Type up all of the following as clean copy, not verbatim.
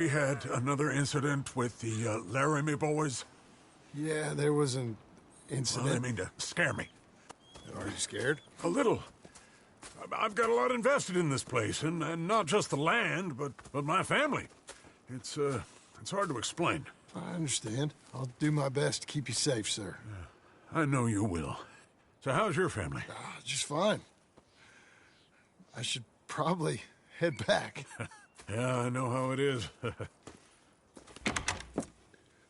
We had another incident with the Laramie boys. Yeah, there was an incident. Well, I mean to scare me. Are you scared? A little. I've got a lot invested in this place, and not just the land, but my family. It's hard to explain. I understand. I'll do my best to keep you safe, sir. I know you will. So how's your family? Just fine. I should probably head back. Yeah, I know how it is.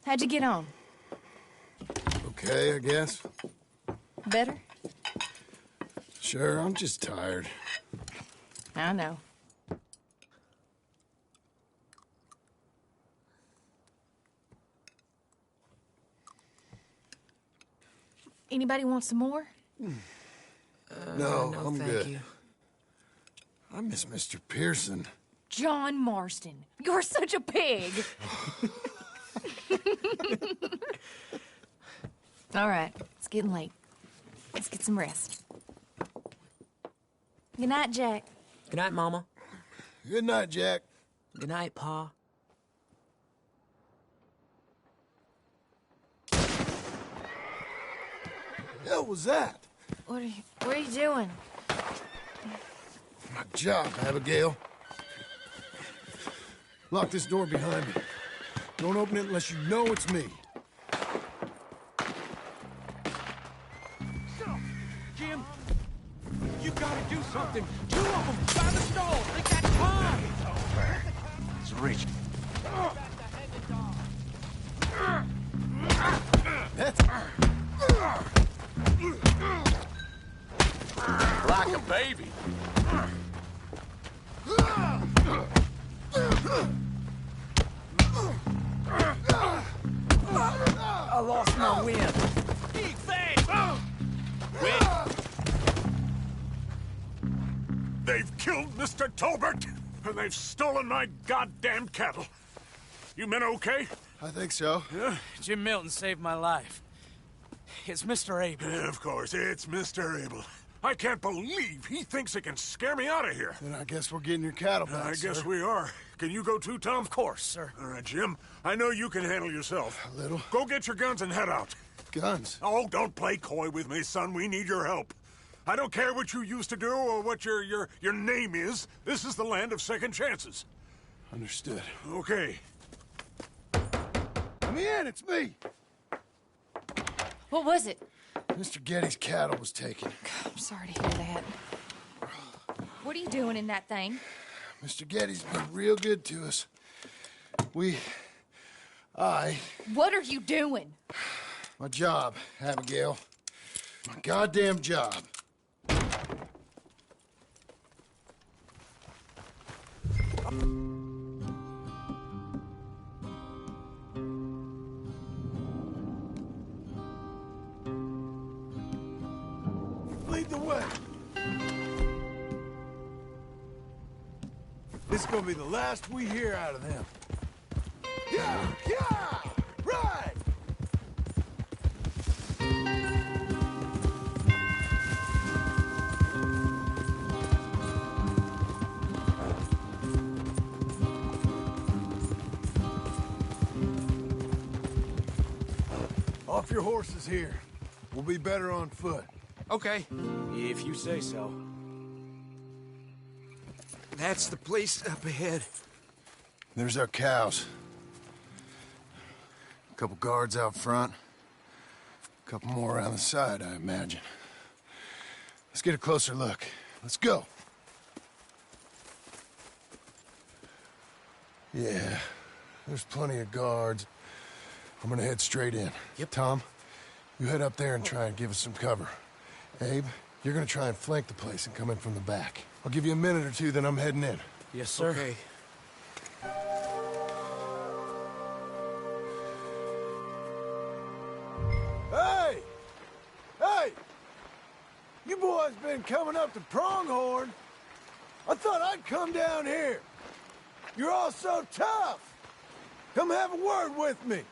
How'd you get on? Okay, I guess. Better? Sure, I'm just tired. I know. Anybody want some more? No, no, I'm thank good. you. I miss Mr. Pearson. John Marston, you're such a pig. All right, it's getting late. Let's get some rest. Good night, Jack. Good night, Mama. Good night, Jack. Good night, Pa. Hell was that? What are you doing? My job, Abigail. Lock this door behind me. Don't open it unless you know it's me. Stop! Jim! You gotta do something! Two of them! By the stall! They got time! It's Rich. That's... Like a baby! I lost my wind. Big thing! Wait! They've killed Mr. Tolbert, and they've stolen my goddamn cattle. You men okay? I think so. Yeah? Jim Milton saved my life. It's Mr. Abel. Yeah, of course, it's Mr. Abel. I can't believe he thinks he can scare me out of here. Then I guess we're getting your cattle back, I guess sir. we are. Can you go too, Tom? Of course, sir. All right, Jim. I know you can handle yourself. A little. Go get your guns and head out. Guns. Oh, don't play coy with me, son. We need your help. I don't care what you used to do or what your name is. This is the land of second chances. Understood. Okay. Let me in, it's me! What was it? Mr. Getty's cattle was taken. I'm sorry to hear that. What are you doing in that thing? Mr. Getty's been real good to us. What are you doing? My job, Abigail. My goddamn job. Lead the way. This is gonna be the last we hear out of them. Yeah! Yeah! Right! Off your horses here. We'll be better on foot. Okay, if you say so. That's the place up ahead. There's our cows. A couple guards out front. A couple more around the side, I imagine. Let's get a closer look. Let's go. Yeah, there's plenty of guards. I'm gonna head straight in. Yep. Tom, you head up there and try and give us some cover. Abe, you're gonna try and flank the place and come in from the back. I'll give you a minute or two, then I'm heading in. Yes, sir. Okay. Hey! Hey! You boys been coming up to Pronghorn. I thought I'd come down here. You're all so tough. Come have a word with me.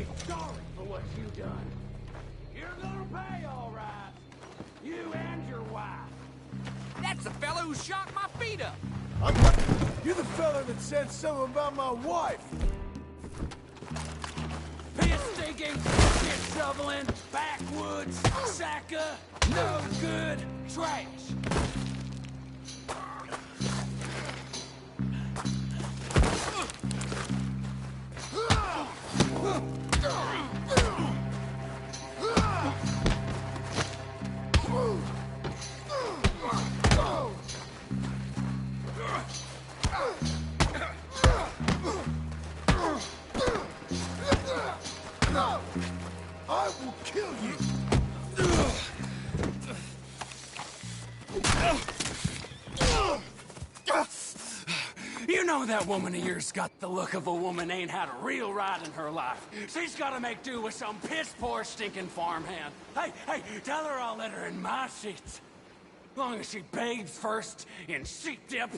be sorry for what you done. You're gonna pay, all right. You and your wife. That's the fellow who shot my feet up. You're the fella that said something about my wife. Piss stinking, shit shoveling, backwoods, sacker, no good, trash. I will kill you. You know that woman of yours got the look of a woman ain't had a real ride in her life. She's gotta make do with some piss-poor stinking farmhand. Hey, tell her I'll let her in my sheets. Long as she bathes first in sheep dip.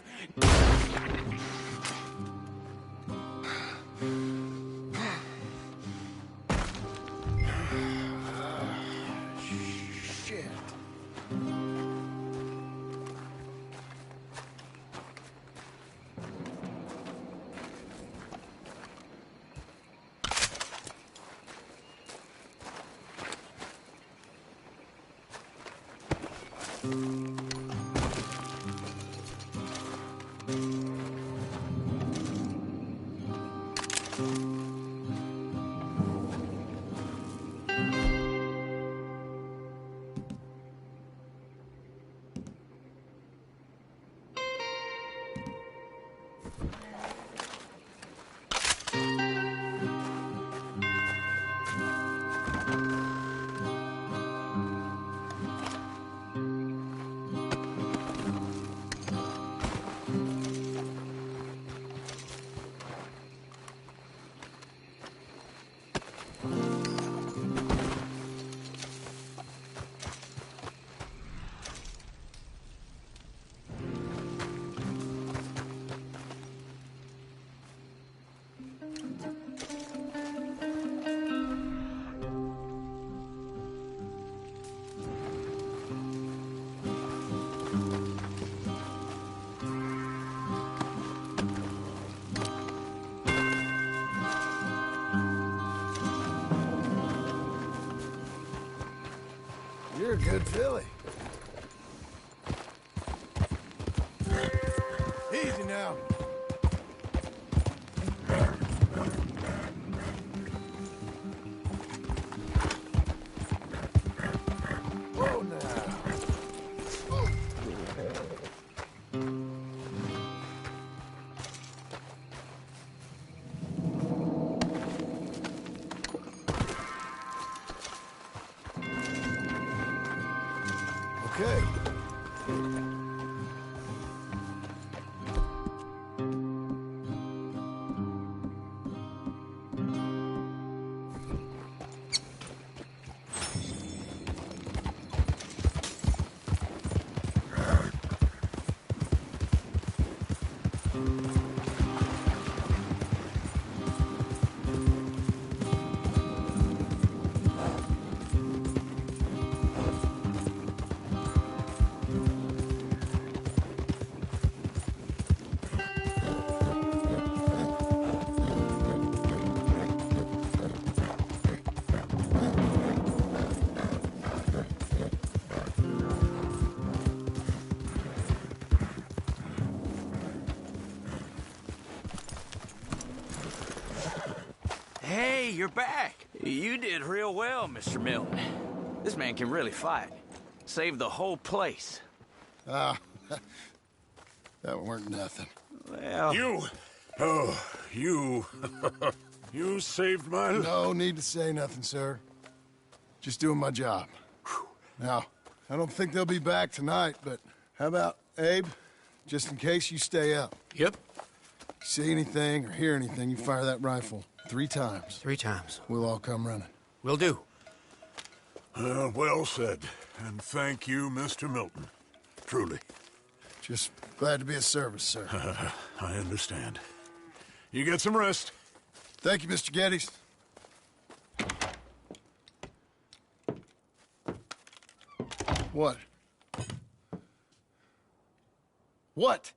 Shit. You're a good filly. Easy now. Whoa now. Okay. Hey, you're back. You did real well, Mr. Milton. This man can really fight. Saved the whole place. Ah, that weren't nothing. Well... You you saved my life. No need to say nothing, sir. Just doing my job. Now, I don't think they'll be back tonight, but how about Abe? Just in case you stay up. Yep. See anything or hear anything, you fire that rifle 3 times. 3 times. We'll all come running. Will do. Well said. And thank you, Mr. Milton. Truly. Just glad to be of service, sir. I understand. You get some rest. Thank you, Mr. Geddes. What? What?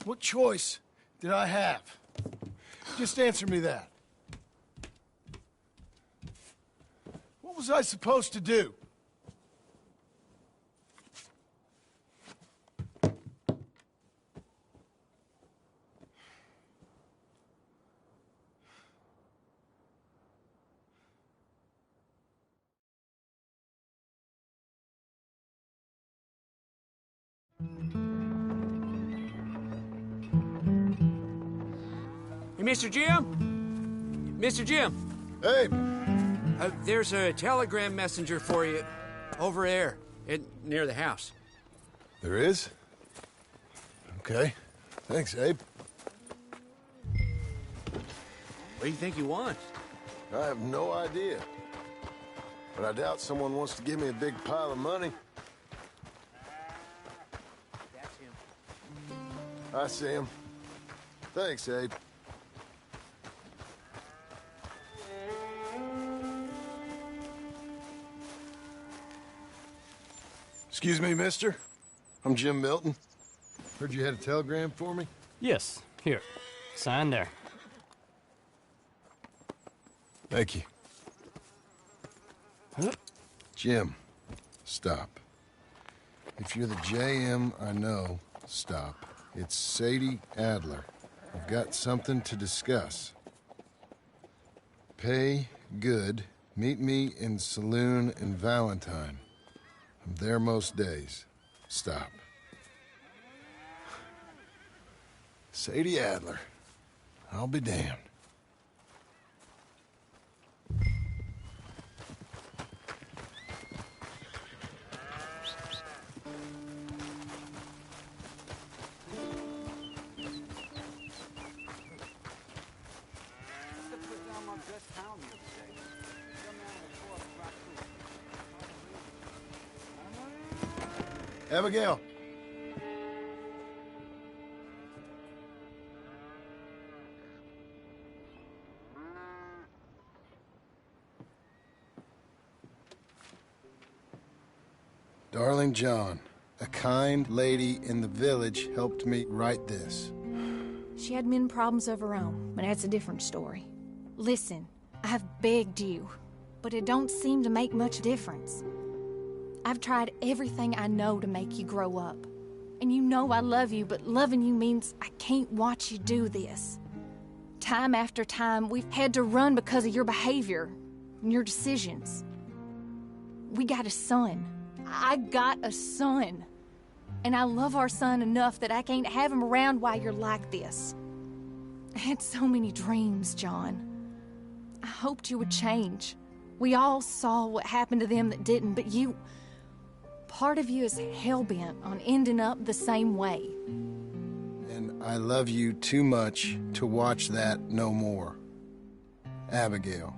What choice did I have? Just answer me that. What was I supposed to do? Hey, Mr. Jim? Mr. Jim, Hey, there's a telegram messenger for you over there, near the house. there is? Okay. Thanks, Abe. What do you think he wants? I have no idea. But I doubt someone wants to give me a big pile of money. That's him. I see him. Thanks, Abe. Excuse me, mister. I'm Jim Milton. Heard you had a telegram for me? Yes, here. Sign there. Thank you. Jim, stop. If you're the JM I know, stop. It's Sadie Adler. I've got something to discuss. Pay good. Meet me in saloon in Valentine. I'm there most days. Stop. Sadie Adler. I'll be damned. Abigail. Darling John, a kind lady in the village helped me write this. She had men problems of her own, but that's a different story. Listen, I've begged you, but it don't seem to make much difference. I've tried everything I know to make you grow up. And you know I love you, but loving you means I can't watch you do this. Time after time, we've had to run because of your behavior and your decisions. We got a son. I got a son. And I love our son enough that I can't have him around while you're like this. I had so many dreams, John. I hoped you would change. We all saw what happened to them that didn't, but you... Part of you is hell-bent on ending up the same way. And I love you too much to watch that no more. Abigail.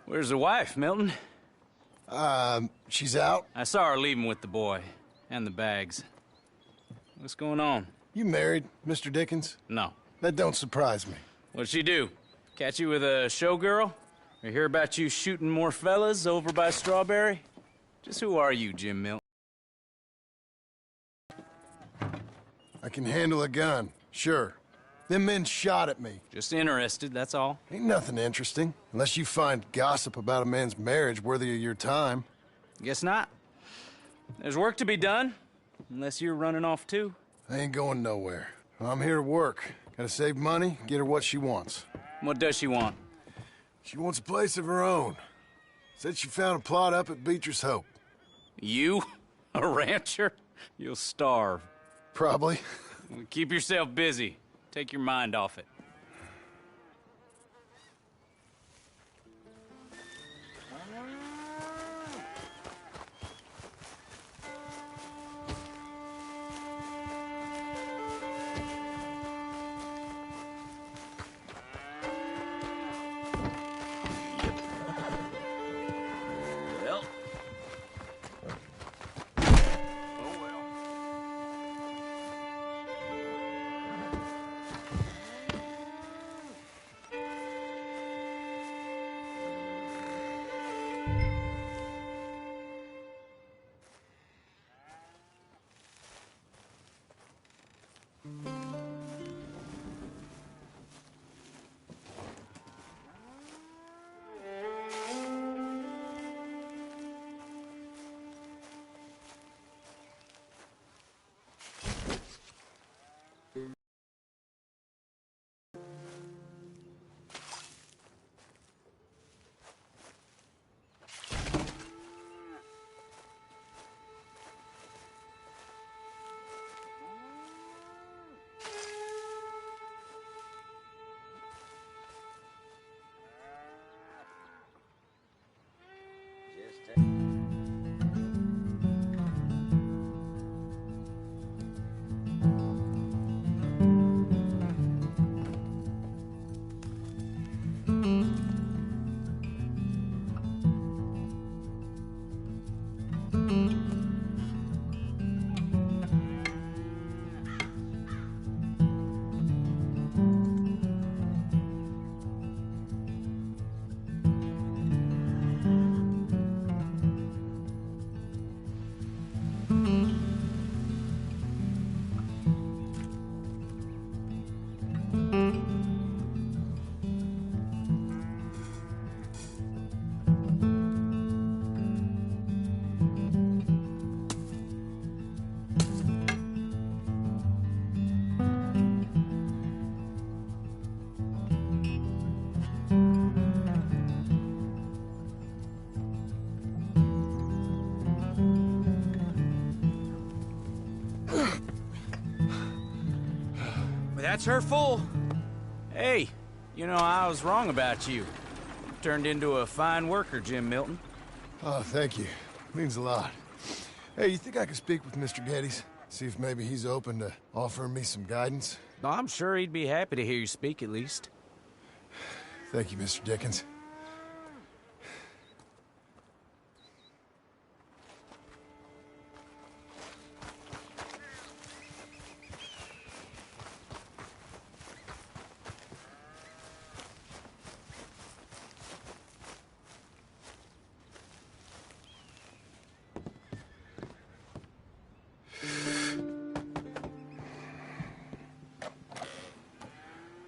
Where's the wife, Milton? She's out. I saw her leaving with the boy. And the bags. What's going on? You married, Mr. Dickens? No. That don't surprise me. What'd she do? Catch you with a showgirl? Or hear about you shooting more fellas over by Strawberry? Just who are you, Jim Milton? I can handle a gun, sure. Them men shot at me. Just interested, that's all. Ain't nothing interesting, unless you find gossip about a man's marriage worthy of your time. Guess not. There's work to be done, unless you're running off too. I ain't going nowhere. I'm here to work. Gotta save money, get her what she wants. What does she want? She wants a place of her own. Said she found a plot up at Beecher's Hope. You? A rancher? You'll starve. Probably. Keep yourself busy. Take your mind off it. That's her full. Hey, you know, I was wrong about you. Turned into a fine worker, Jim Milton. Oh, thank you. Means a lot. Hey, you think I could speak with Mr. Geddes? See if maybe he's open to offering me some guidance? No, I'm sure he'd be happy to hear you speak, at least. Thank you, Mr. Dickens.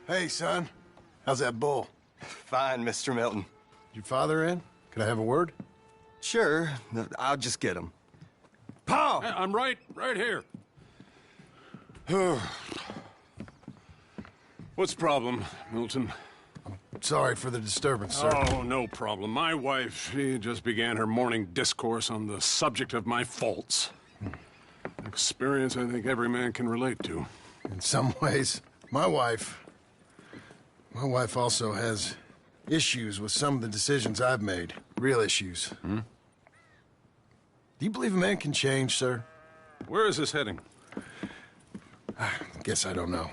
Hey, son. How's that bull? Fine, Mr. Milton. Your father in? Can I have a word? Sure, I'll just get him. Pa! I'm right here. What's the problem, Milton? Sorry for the disturbance, sir. Oh, no problem. My wife, she just began her morning discourse on the subject of my faults. Experience I think every man can relate to. In some ways, my wife also has issues with some of the decisions I've made. Real issues. Hmm? Do you believe a man can change, sir? Where is this heading? I guess I don't know.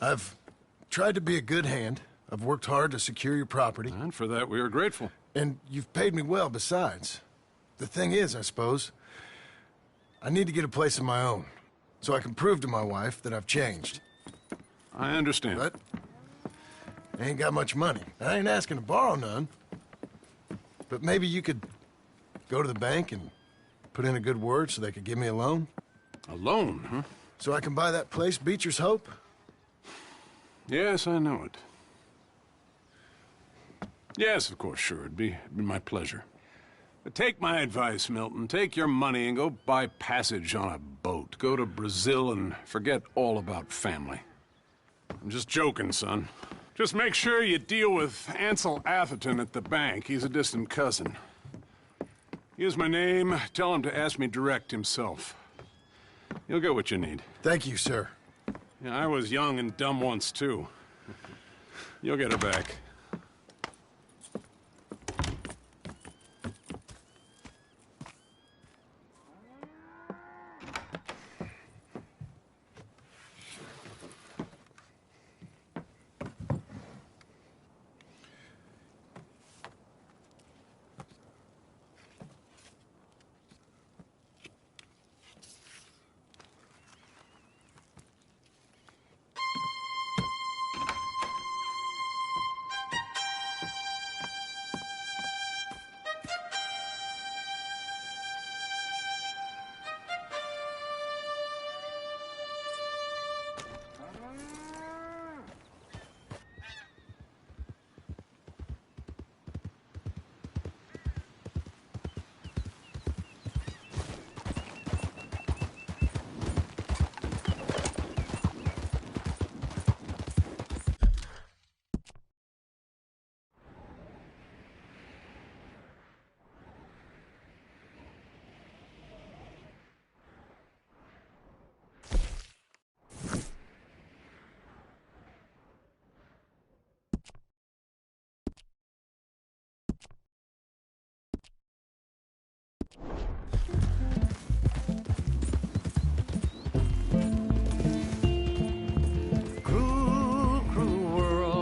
I've tried to be a good hand. I've worked hard to secure your property. And for that, we are grateful. And you've paid me well, besides. The thing is, I suppose, I need to get a place of my own, so I can prove to my wife that I've changed. I understand. But I ain't got much money. I ain't asking to borrow none. But maybe you could go to the bank and put in a good word so they could give me a loan? A loan, huh? So I can buy that place, Beecher's Hope? Yes, I know it. Yes, of course, sure. It'd be my pleasure. But take my advice, Milton. Take your money and go buy passage on a boat. Go to Brazil and forget all about family. I'm just joking, son. Just make sure you deal with Ansel Atherton at the bank. He's a distant cousin. Here's my name. Tell him to ask me direct himself. You'll get what you need. Thank you, sir. Yeah, I was young and dumb once, too. You'll get her back.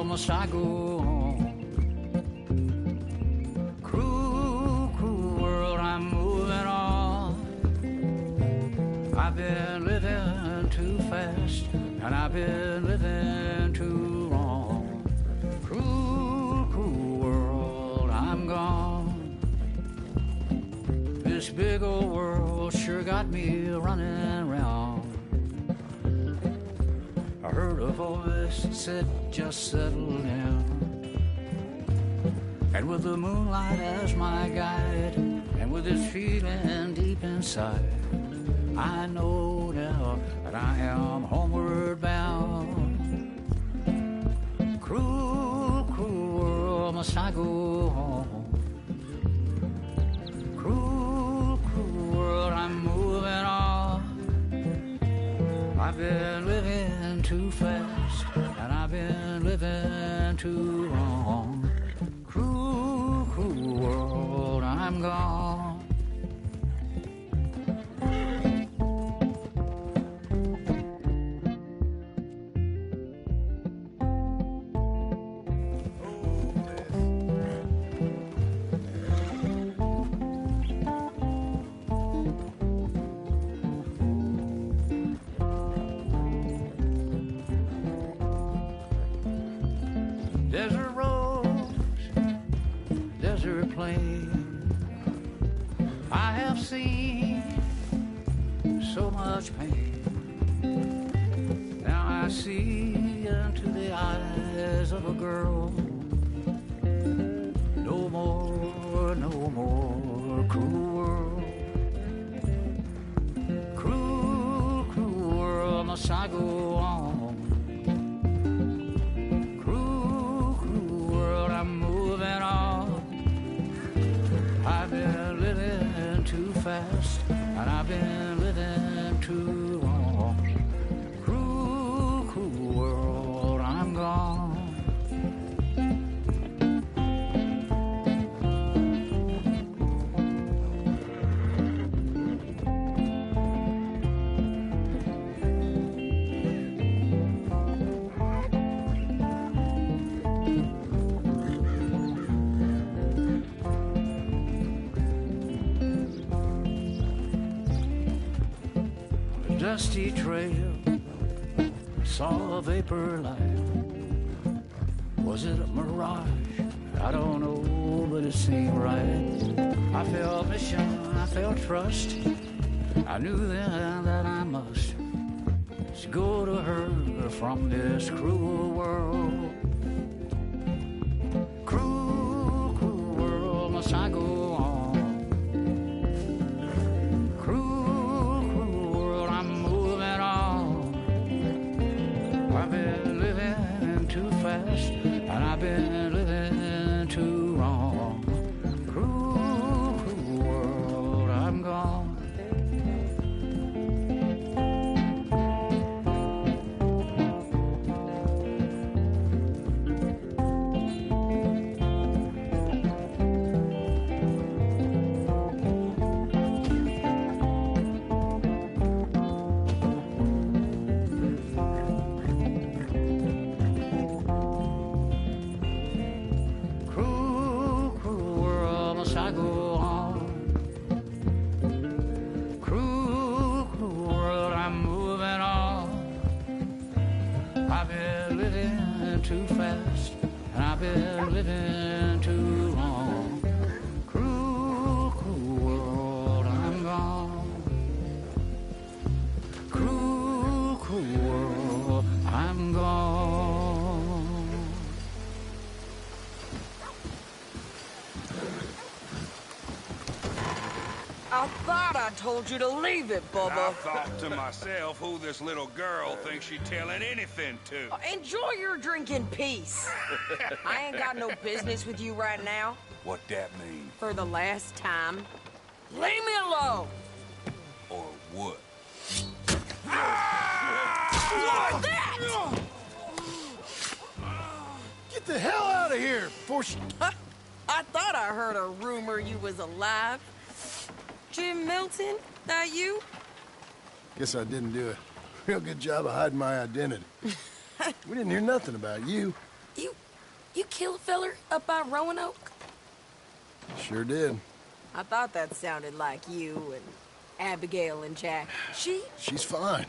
Must I go on? Cruel, cruel world, I'm moving on. I've been living too fast, and I've been living too long. Cruel, cruel world, I'm gone. This big old world sure got me running round. I heard a voice that said, just settle down. And with the moonlight as my guide, and with this feeling deep inside, I know now that I am homeward bound. Cruel, cruel world, must I go home? Cruel, cruel world, I'm moving on. I've been living too fast, and I've been living too long. Cruel, cruel world, I'm gone. Desert roads, desert plain, I have seen so much pain. Now I see into the eyes of a girl. No more, no more cruel world. Cruel, cruel world, must I go on? I've been living too fast, and I've been living too long. Cruel, cruel world, I'm gone. Dusty trail, saw a vapor light. Was it a mirage? I don't know, but it seemed right. I felt mission, I felt trust. I knew then that I must go to her from this cruel world. Cruel, cruel world, must I go on? I've been living too fast, and I've been living too wrong. Cruel, cruel world, I'm gone. too fast, and I've been living too long. Cruel, cruel world, I'm gone. Cruel, cruel world, I'm gone. I thought I told you to leave it, Bubba. I thought to myself who this little girl thinks she's telling anything to. Enjoy your drink in peace. I ain't got no business with you right now. What that mean? For the last time, leave me alone. Or what? What's that? Get the hell out of here before she... I thought I heard a rumor you was alive. Jim Milton, that you? Guess I didn't do a real good job of hiding my identity. We didn't hear nothing about you. You kill a feller up by Roanoke? Sure did. I thought that sounded like you and Abigail and Jack. She's fine.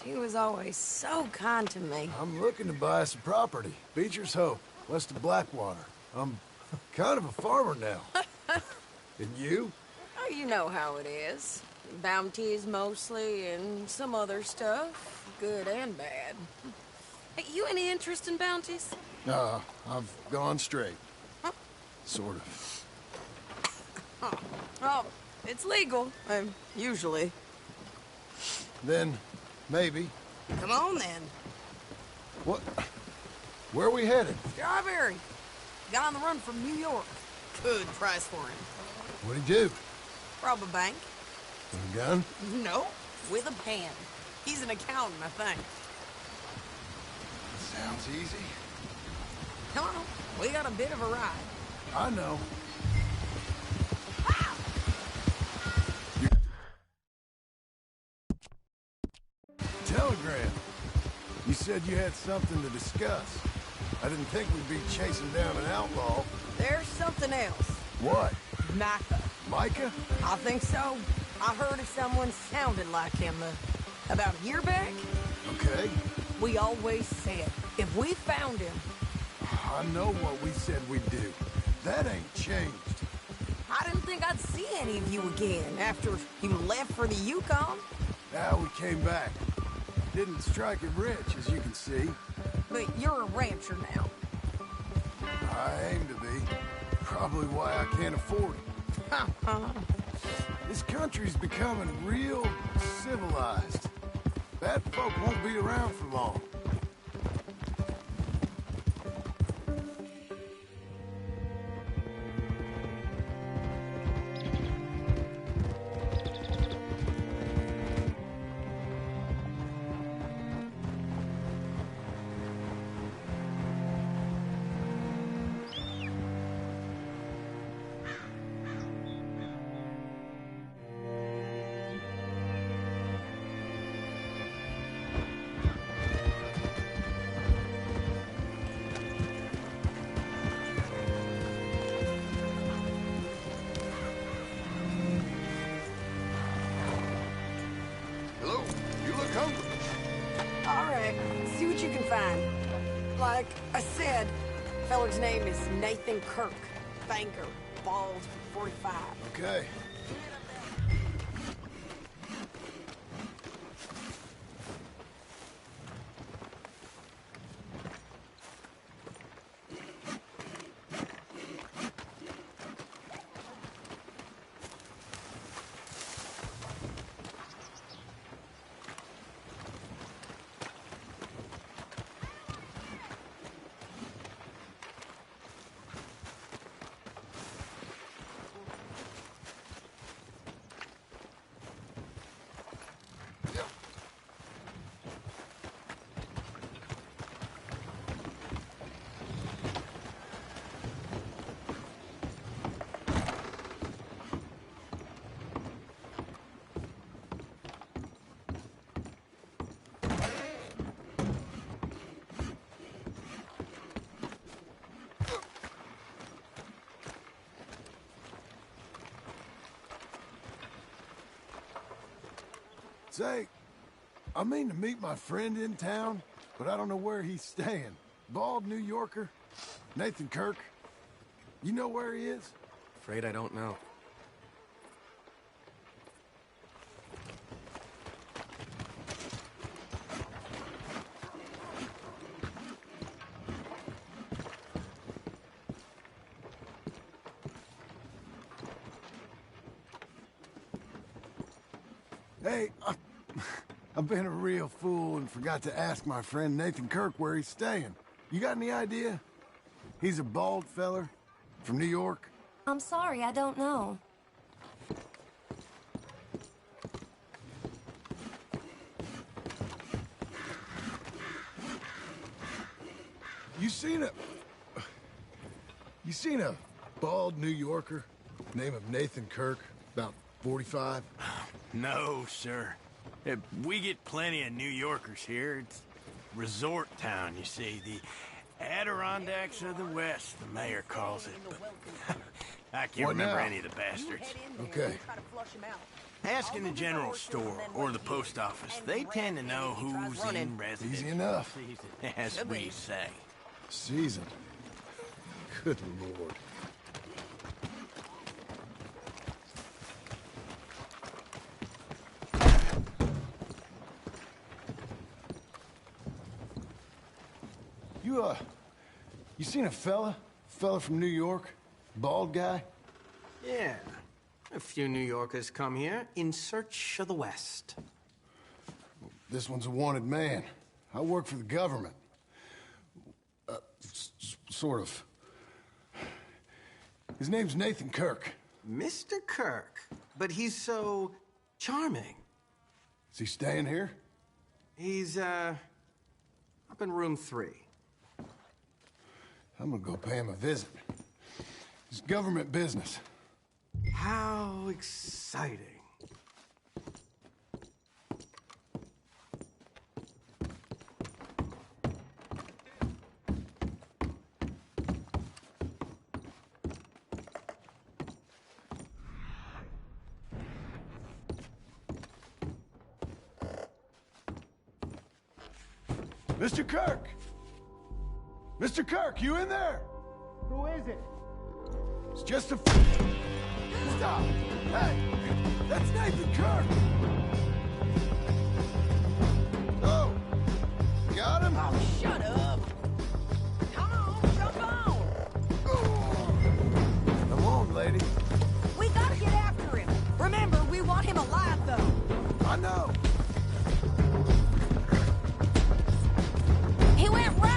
She was always so kind to me. I'm looking to buy some property. Beecher's Hope, west of Blackwater. I'm kind of a farmer now. And you? Oh, you know how it is. Bounties mostly, and some other stuff, good and bad. Hey, you any interest in bounties? I've gone straight. Huh? Sort of. Huh. Oh, it's legal, usually. Then, maybe. Come on, then. What? Where are we headed? Strawberry. Got on the run from New York. Good price for him. What'd he do? Rob a bank. With a gun? No, with a pen. He's an accountant, I think. Sounds easy. Come on, we got a bit of a ride. I know. Telegram. You said you had something to discuss. I didn't think we'd be chasing down an outlaw. There's something else. What? Micah. Micah? I think so. I heard of someone sounded like him about a year back. Okay. We always said, if we found him... I know what we said we'd do. That ain't changed. I didn't think I'd see any of you again after you left for the Yukon. Now we came back. Didn't strike it rich, as you can see. But you're a rancher now. I aim to be. Probably why I can't afford it. This country's becoming real civilized. Bad folk won't be around for long. See what you can find. Like I said, feller's name is Nathan Kirk. Banker, bald, 45. Okay. Say, I mean to meet my friend in town. but I don't know where he's staying. Bald New Yorker? Nathan Kirk? You know where he is? Afraid I don't know. Hey, I've been a real fool and forgot to ask my friend Nathan Kirk where he's staying. You got any idea? He's a bald feller from New York. I'm sorry, I don't know. You seen a bald New Yorker, name of Nathan Kirk, about 45? No, sir. We get plenty of New Yorkers here. It's resort town, you see. The Adirondacks of the West, the mayor calls it. But I can't remember any of the bastards. Okay. Ask in the general store or the post office. They tend to know who's in residence. Easy enough. As we say. Season. Good Lord. You seen a fella from New York? Bald guy? Yeah. A few New Yorkers come here in search of the West. This one's a wanted man. I work for the government. Sort of. His name's Nathan Kirk. Mr. Kirk? But he's so charming. Is he staying here? He's, up in room 3. I'm gonna go pay him a visit. It's government business. How exciting. Mr. Kirk! Mr. Kirk, you in there? Who is it? It's just a... Stop! Hey! That's Nathan Kirk! Oh! Got him? Oh, shut up! Come on, jump on! Come on, lady. We gotta get after him. Remember, we want him alive, though. I know. He went right!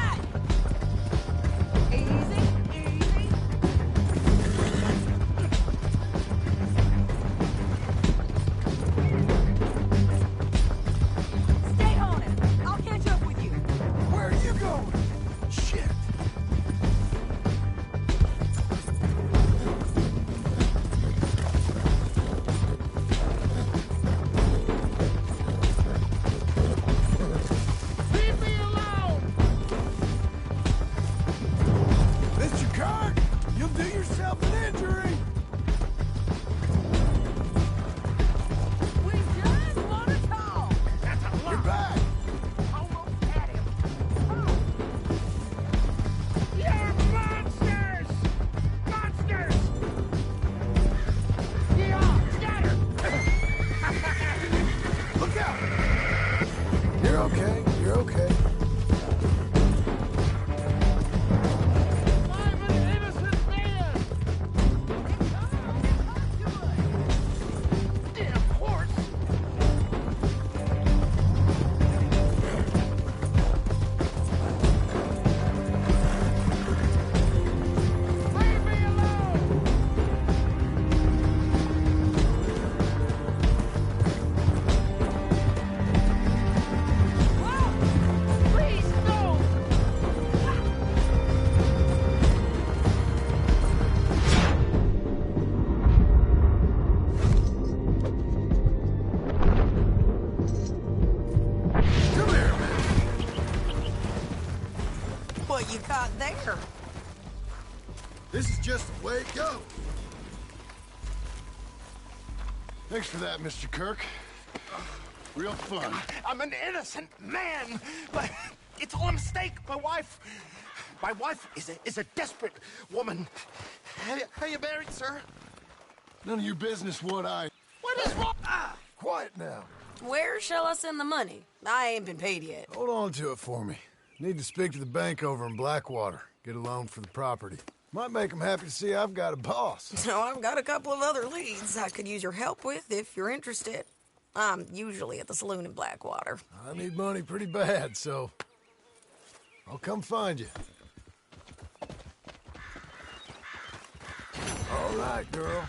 What you caught there? This is just the way it goes. Thanks for that, Mr. Kirk. Real fun. I'm an innocent man, but It's all a mistake. My wife is a desperate woman. Are you married, sir? None of your business what I... What is wrong? Quiet now. Where shall I send the money? I ain't been paid yet. Hold on to it for me. Need to speak to the bank over in Blackwater. Get a loan for the property. Might make them happy to see I've got a boss. So I've got a couple of other leads I could use your help with if you're interested. I'm usually at the saloon in Blackwater. I need money pretty bad, so I'll come find you. All right, girl.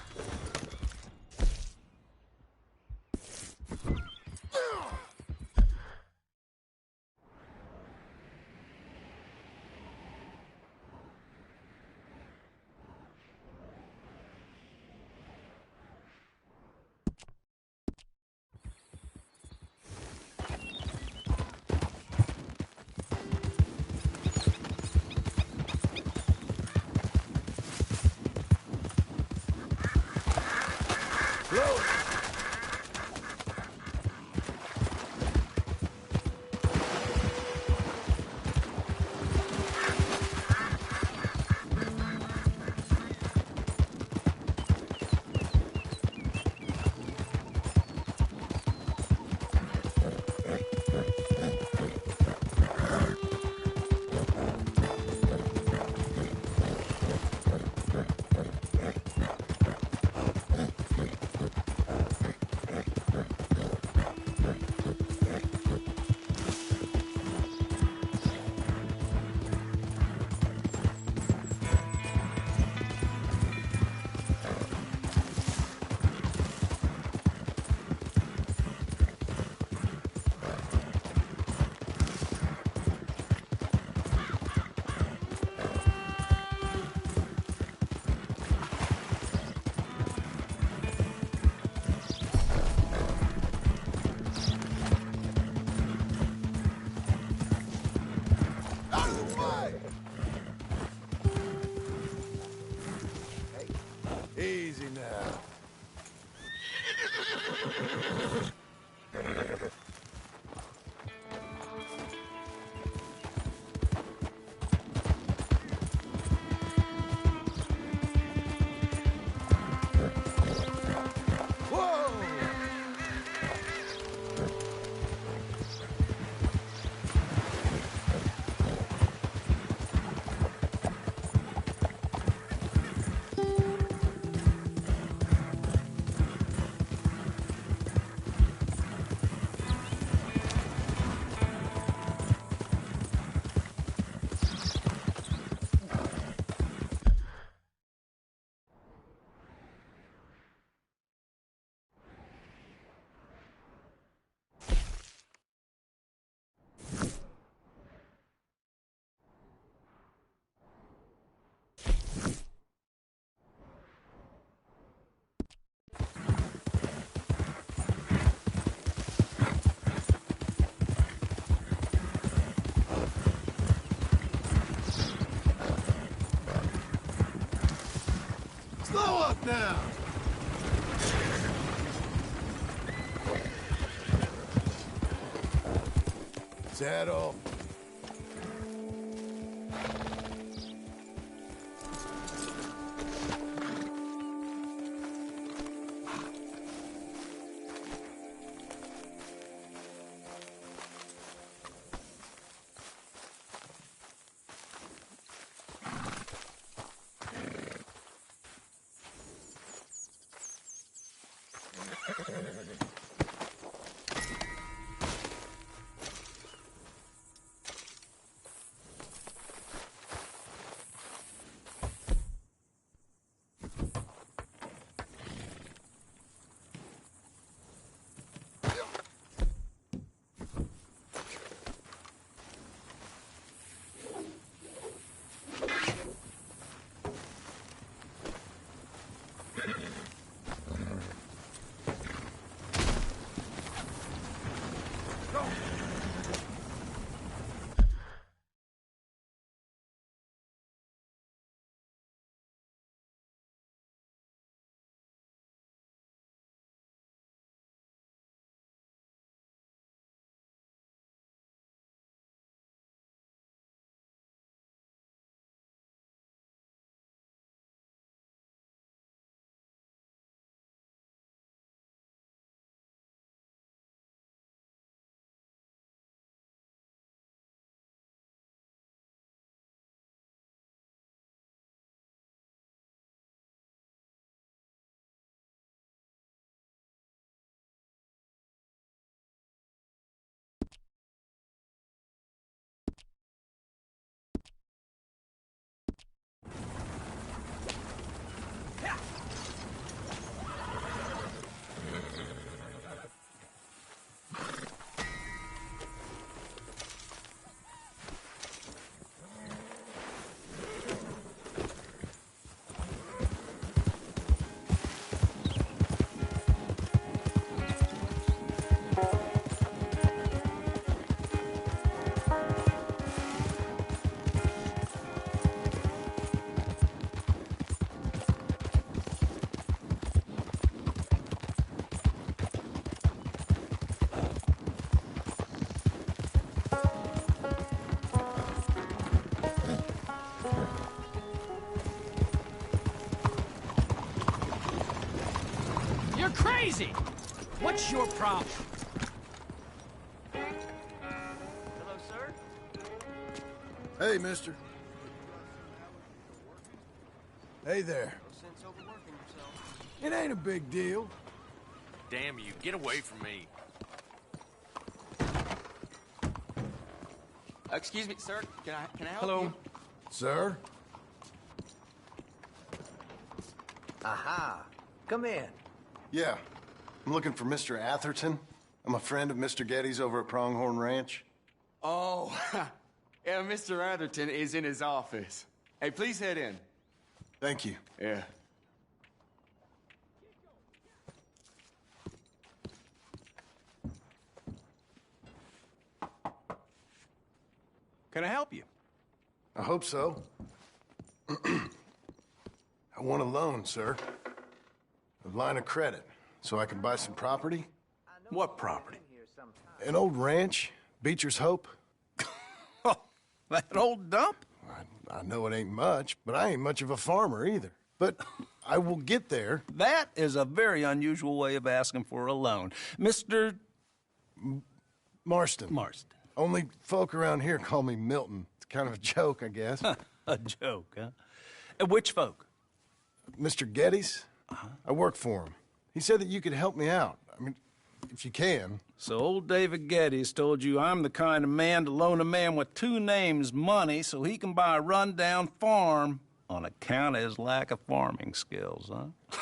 Easy now. Slow up now! Saddle. crazy! What's your problem? Hello, sir? Hey, mister. Hey there. It ain't a big deal. Damn you, get away from me. Excuse me, sir. Can I help Hello. you? Sir? Aha. Come in. Yeah. I'm looking for Mr. Atherton. I'm a friend of Mr. Getty's over at Pronghorn Ranch. Oh, yeah, Mr. Atherton is in his office. Hey, please head in. Thank you. Yeah. Can I help you? I hope so. I want a loan, sir. A line of credit, so I can buy some property. What property? An old ranch, Beecher's Hope. That old dump? I know it ain't much, but I ain't much of a farmer either. But I will get there. That is a very unusual way of asking for a loan. Mr. Marston. Marston. Only folk around here call me Milton. It's kind of a joke, I guess. A joke, huh? And which folk? Mr. Getty's. I work for him. He said that you could help me out. I mean, if you can. So old David Geddes told you I'm the kind of man to loan a man with two names money so he can buy a rundown farm on account of his lack of farming skills, huh?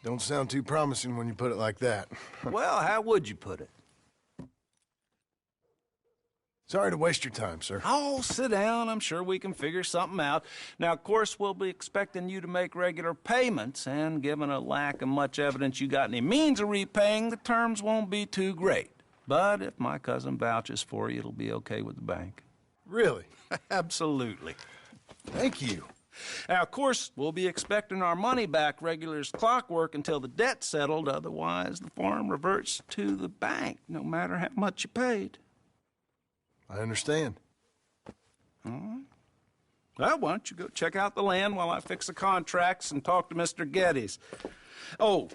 Don't sound too promising when you put it like that. Well, how would you put it? Sorry to waste your time, sir. Oh, sit down. I'm sure we can figure something out. Now, of course, we'll be expecting you to make regular payments, and given a lack of much evidence you got any means of repaying, the terms won't be too great. But if my cousin vouches for you, it'll be okay with the bank. Really? Absolutely. Thank you. Now, of course, we'll be expecting our money back regular as clockwork until the debt's settled. Otherwise, the farm reverts to the bank, no matter how much you paid. I understand. All right. Well, why don't you go check out the land while I fix the contracts and talk to Mr. Geddes. Oh,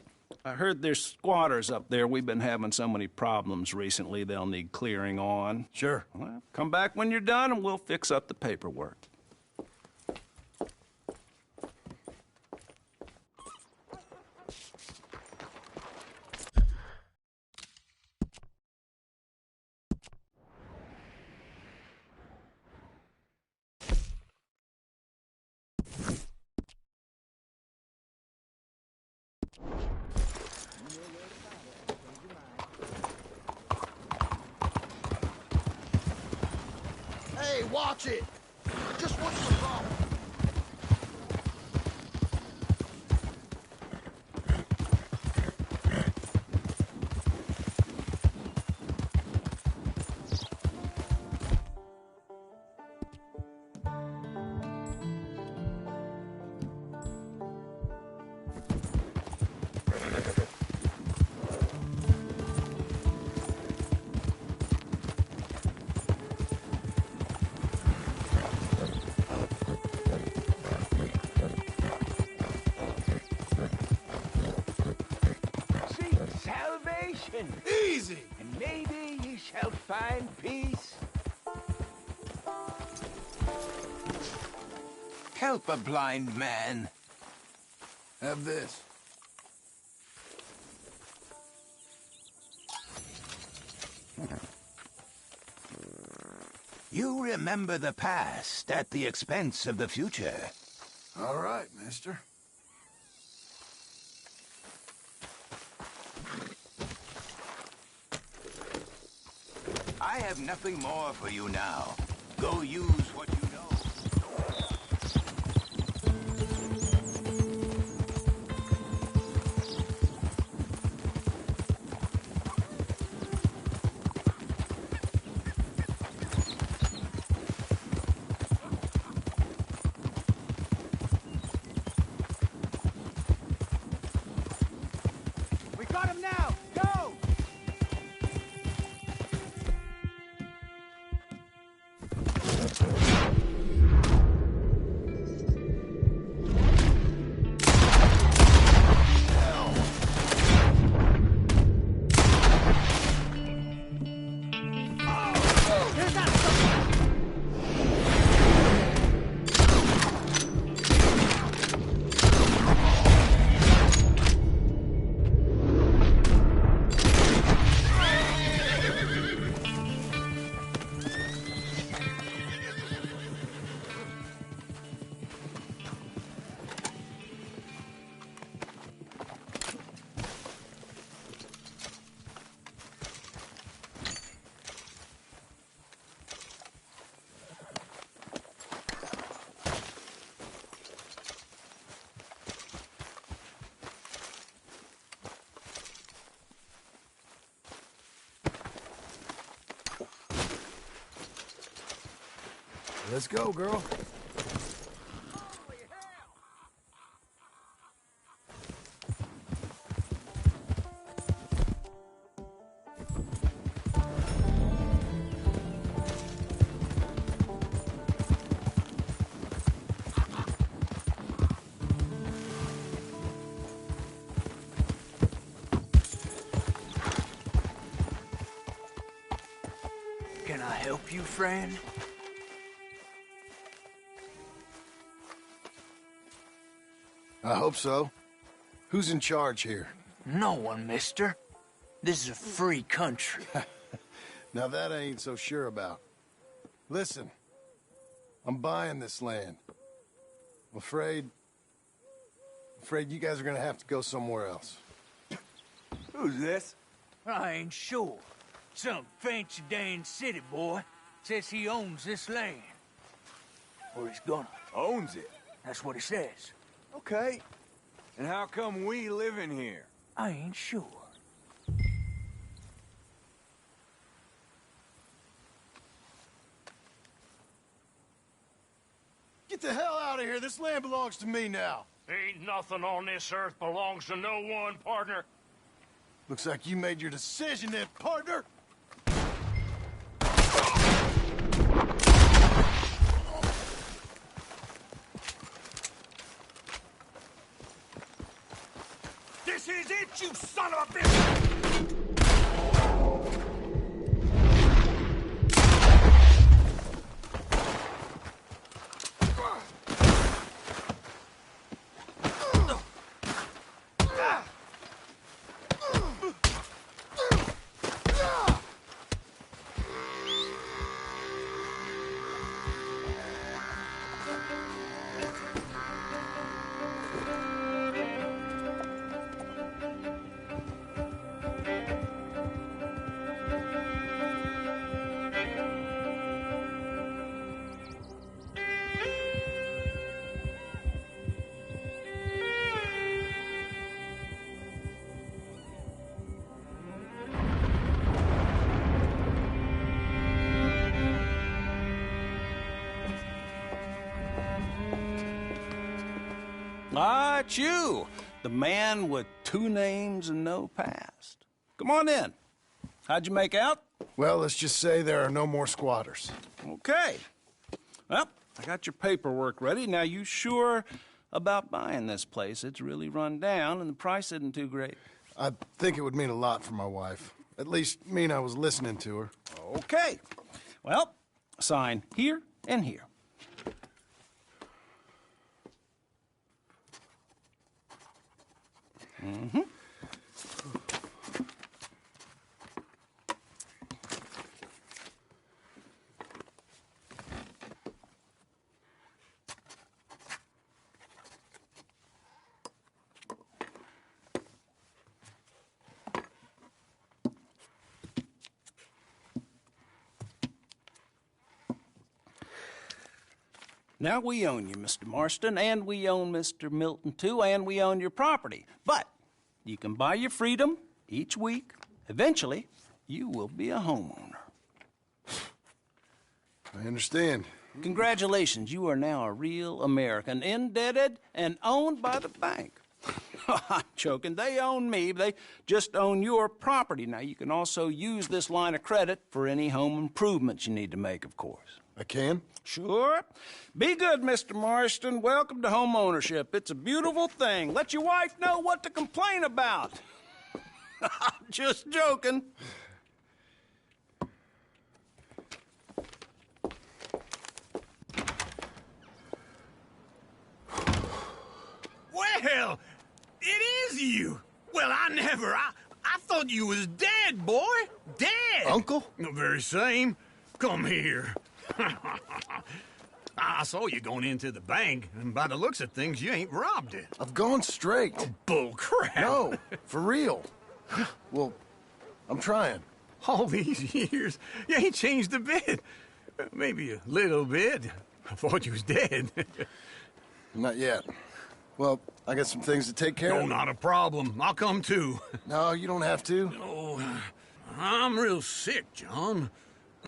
I heard there's squatters up there. We've been having so many problems recently they'll need clearing on. Sure. Well, come back when you're done and we'll fix up the paperwork. Hey, watch it! Just what's the problem? Salvation! Easy! And maybe ye shall find peace. Help a blind man. Have this. You remember the past at the expense of the future. All right, mister. I have nothing more for you now. Go use what you know. We got him now! Go! Let's go, girl. Can I help you, friend? I hope so. Who's in charge here? No one, mister. This is a free country. Now that I ain't so sure about. Listen, I'm buying this land. I'm afraid you guys are gonna have to go somewhere else. Who's this? I ain't sure. Some fancy Dan city boy says he owns this land. Or he's gonna. Owns it? That's what he says. Okay. And how come we live in here? I ain't sure. Get the hell out of here. This land belongs to me now. Ain't nothing on this earth belongs to no one, partner. Looks like you made your decision then, partner. This is it, you son of a bitch! Ah, it's you, the man with 2 names and no past. Come on in. How'd you make out? Well, let's just say there are no more squatters. Okay. Well, I got your paperwork ready. Now, you sure about buying this place? It's really run down, and the price isn't too great. I think it would mean a lot for my wife. At least mean I was listening to her. Okay. Well, sign here and here. Mm-hmm. Now, we own you, Mr. Marston, and we own Mr. Milton, too, and we own your property. But you can buy your freedom each week. Eventually, you will be a homeowner. I understand. Congratulations, you are now a real American, indebted and owned by the bank. I'm joking. They own me. They just own your property. Now, you can also use this line of credit for any home improvements you need to make, of course. I can? Sure. Be good, Mr. Marston. Welcome to home ownership. It's a beautiful thing. Let your wife know what to complain about. Just joking. Well, it is you. Well, I thought you was dead, boy. Dead. Uncle? The very same. Come here. I saw you going into the bank, and by the looks of things, you ain't robbed it. I've gone straight. Oh, bull crap. No, for real. Well, I'm trying. All these years, you ain't changed a bit. Maybe a little bit. I thought you was dead. Not yet. Well, I got some things to take care of. No, not a problem. I'll come too. No, you don't have to. Oh, I'm real sick, John.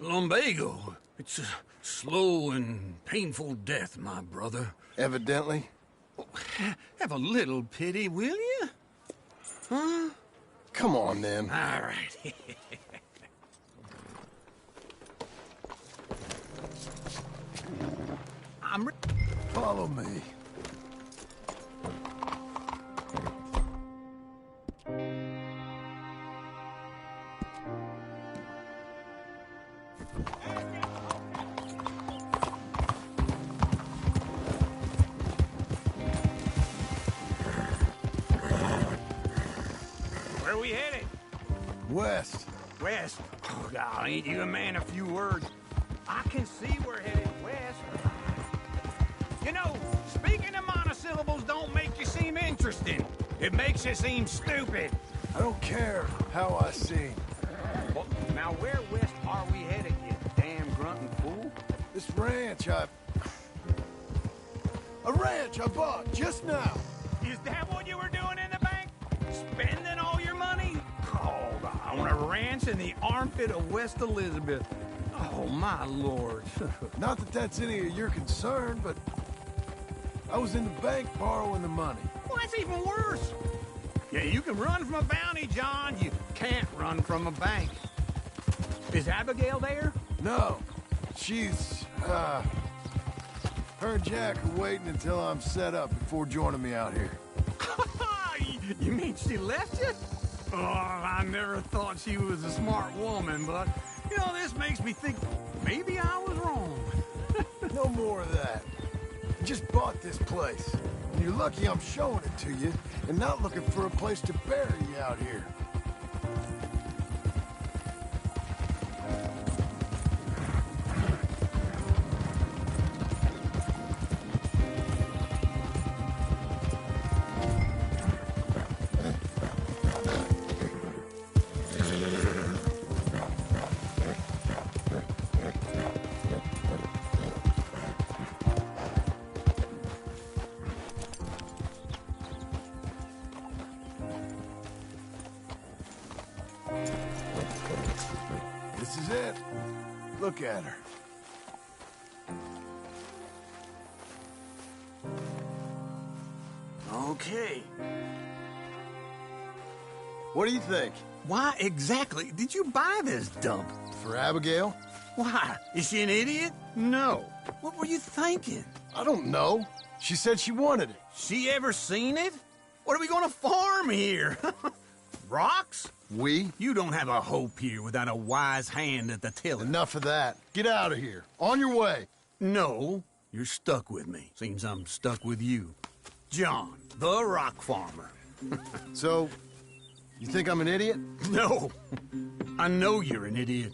Lumbago. It's a slow and painful death, my brother. Evidently. Have a little pity, will you? Huh? Come on, then. All right. Follow me. Where are we headed? West. West? Oh, God, ain't you a man of few words? I can see we're headed west. You know, speaking of monosyllables don't make you seem interesting. It makes you seem stupid. I don't care how I sing. Well, now where west are we headed, you damn grunting fool? This ranch A ranch I bought just now. Is that what you were doing in the bank? Spending all your money? Oh, on a ranch in the armpit of West Elizabeth. Oh, my lord. Not that that's any of your concern, but I was in the bank borrowing the money. Well, that's even worse. Yeah, you can run from a bounty, John. You can't run from a bank. Is Abigail there? No. She's, her and Jack are waiting until I'm set up before joining me out here. You mean she left you? Oh, I never thought she was a smart woman, but, you know, this makes me think maybe I was wrong. No more of that. I just bought this place. And you're lucky I'm showing it to you and not looking for a place to bury you out here. This is it. Look at her. Okay. What do you think? Why exactly did you buy this dump? For Abigail? Why? Is she an idiot? No. What were you thinking? I don't know. She said she wanted it. She ever seen it? What are we gonna farm here? Rocks? We? You don't have a hope here without a wise hand at the tiller. Enough of that. Get out of here. On your way. No, you're stuck with me. Seems I'm stuck with you. John, the rock farmer. So, you think I'm an idiot? No. I know you're an idiot.